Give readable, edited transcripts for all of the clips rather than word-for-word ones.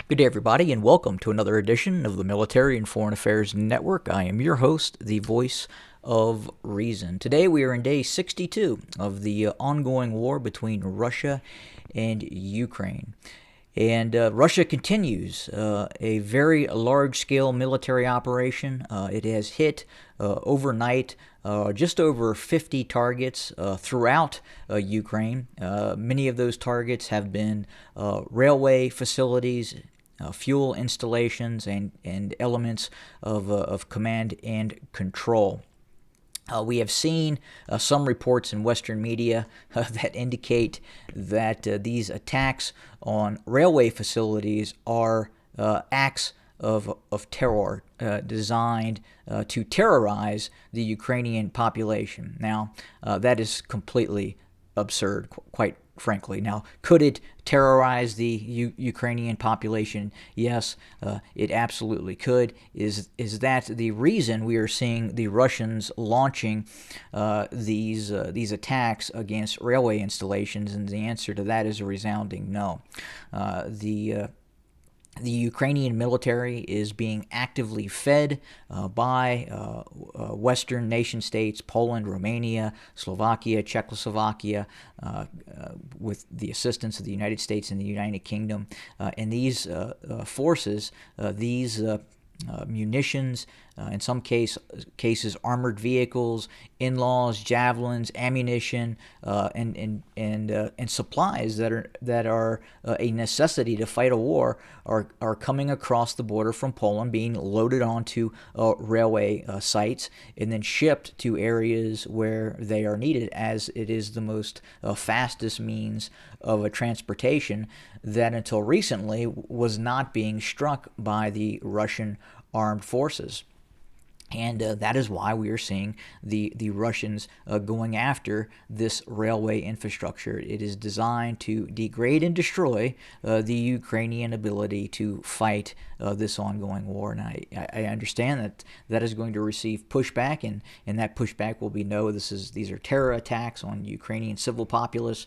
Good day, everybody, and welcome to another edition of the Military and Foreign Affairs Network. I am your host, the voice of reason. Today, we are in day 62 of the ongoing war between Russia and Ukraine. And Russia continues a very large-scale military operation. It has hit overnight just over 50 targets throughout Ukraine. Many of those targets have been railway facilities, fuel installations, and elements of command and control. We have seen some reports in Western media that indicate that these attacks on railway facilities are acts of terror designed to terrorize the Ukrainian population. Now, that is completely absurd, quite frankly. Now, could it terrorize the Ukrainian population? Yes, it absolutely could. Is that the reason we are seeing the Russians launching these attacks against railway installations? And the answer to that is a resounding no. The Ukrainian military is being actively fed by Western nation states, Poland, Romania, Slovakia, Czechoslovakia, with the assistance of the United States and the United Kingdom. And these forces, these munitions, in some cases armored vehicles, in-laws, javelins, ammunition, and supplies that are a necessity to fight a war are coming across the border from Poland, being loaded onto railway sites, and then shipped to areas where they are needed, as it is the most fastest means of a transportation that until recently was not being struck by the Russian armed forces. And that is why we are seeing the Russians going after this railway infrastructure. It is designed to degrade and destroy the Ukrainian ability to fight this ongoing war. And I understand that is going to receive pushback, and that pushback will be no, these are terror attacks on Ukrainian civil populace.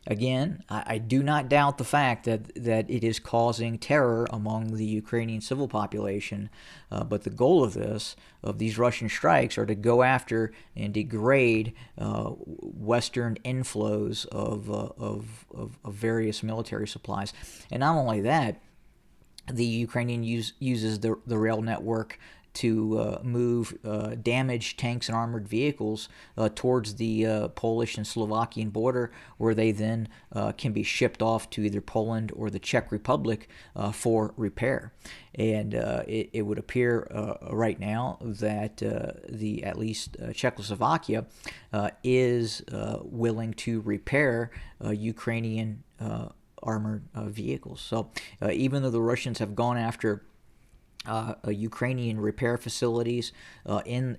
Again, I do not doubt the fact that it is causing terror among the Ukrainian civil population, but the goal of these Russian strikes, are to go after and degrade Western inflows of various military supplies. And not only that, the Ukrainian uses the rail network to move damaged tanks and armored vehicles towards the Polish and Slovakian border, where they then can be shipped off to either Poland or the Czech Republic for repair. And it would appear right now that at least Czechoslovakia is willing to repair Ukrainian armored vehicles. So even though the Russians have gone after Ukrainian repair facilities in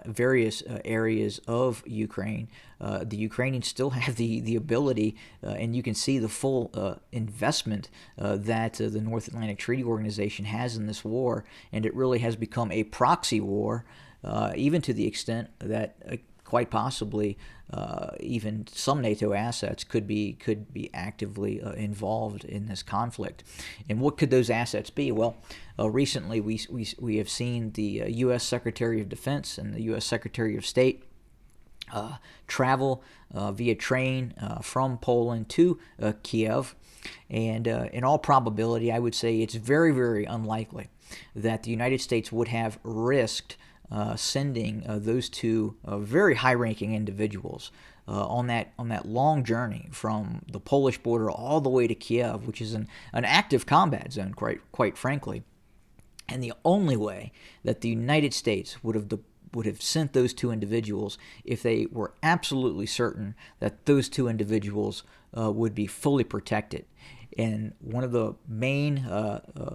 various areas of Ukraine, the Ukrainians still have the ability, and you can see the full investment that the North Atlantic Treaty Organization has in this war, and it really has become a proxy war, even to the extent that quite possibly even some NATO assets could be actively involved in this conflict. And what could those assets be? Well, recently we have seen the U.S. Secretary of Defense and the U.S. Secretary of State travel via train from Poland to Kiev. And in all probability, I would say it's very, very unlikely that the United States would have risked sending those two very high-ranking individuals on that long journey from the Polish border all the way to Kiev, which is an active combat zone, quite frankly. And the only way that the United States would have sent those two individuals if they were absolutely certain that those two individuals would be fully protected. And one of the main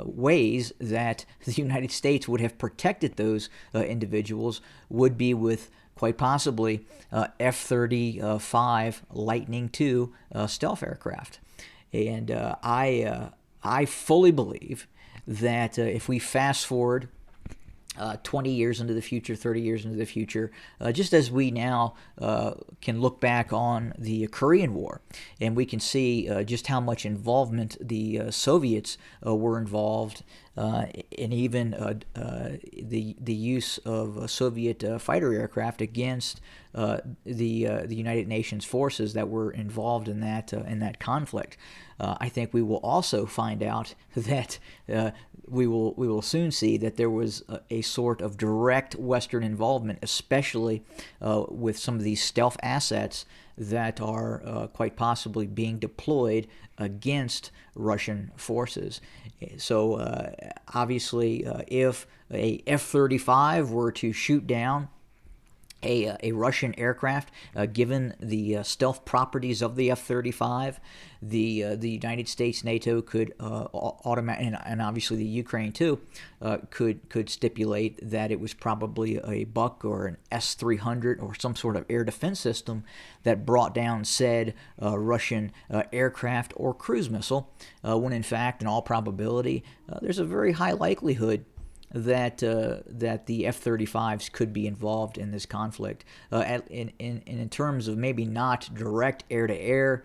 ways that the United States would have protected those individuals would be with quite possibly F-35 Lightning II stealth aircraft. And I fully believe that if we fast forward 20 years into the future, 30 years into the future, just as we now can look back on the Korean War, and we can see just how much involvement the Soviets were involved, and even the use of Soviet fighter aircraft against the United Nations forces that were involved in that conflict. I think we will also find out that we will soon see that there was a sort of direct Western involvement, especially with some of these stealth assets that are quite possibly being deployed against Russian forces. So obviously, if a F-35 were to shoot down a Russian aircraft, given the stealth properties of the F-35, the United States, NATO could automatically, and obviously the Ukraine too, could stipulate that it was probably a Buk or an S-300 or some sort of air defense system that brought down said Russian aircraft or cruise missile, when in fact, in all probability, there's a very high likelihood that the F-35s could be involved in this conflict, in terms of maybe not direct air-to-air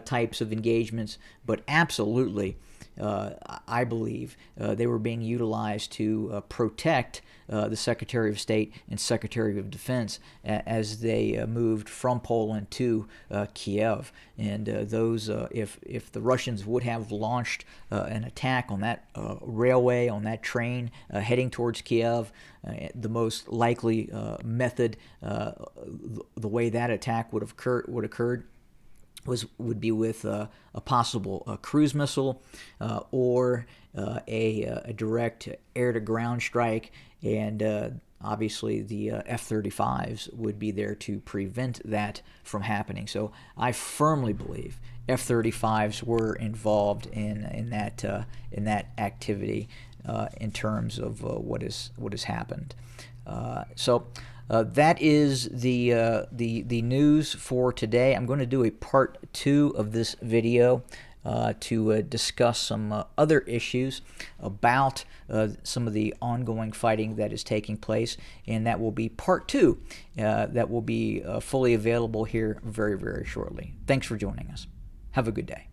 types of engagements, but absolutely, I believe they were being utilized to protect the Secretary of State and Secretary of Defense as they moved from Poland to Kiev. And those, if the Russians would have launched an attack on that railway, on that train heading towards Kiev, the most likely method, the way that attack would occurred would be with a possible cruise missile or a direct air-to-ground strike, and obviously the F-35s would be there to prevent that from happening. So I firmly believe F-35s were involved in that activity in terms of what has happened. That is the news for today. I'm going to do a part 2 of this video to discuss some other issues about some of the ongoing fighting that is taking place, and that will be part 2 that will be fully available here very, very shortly. Thanks for joining us. Have a good day.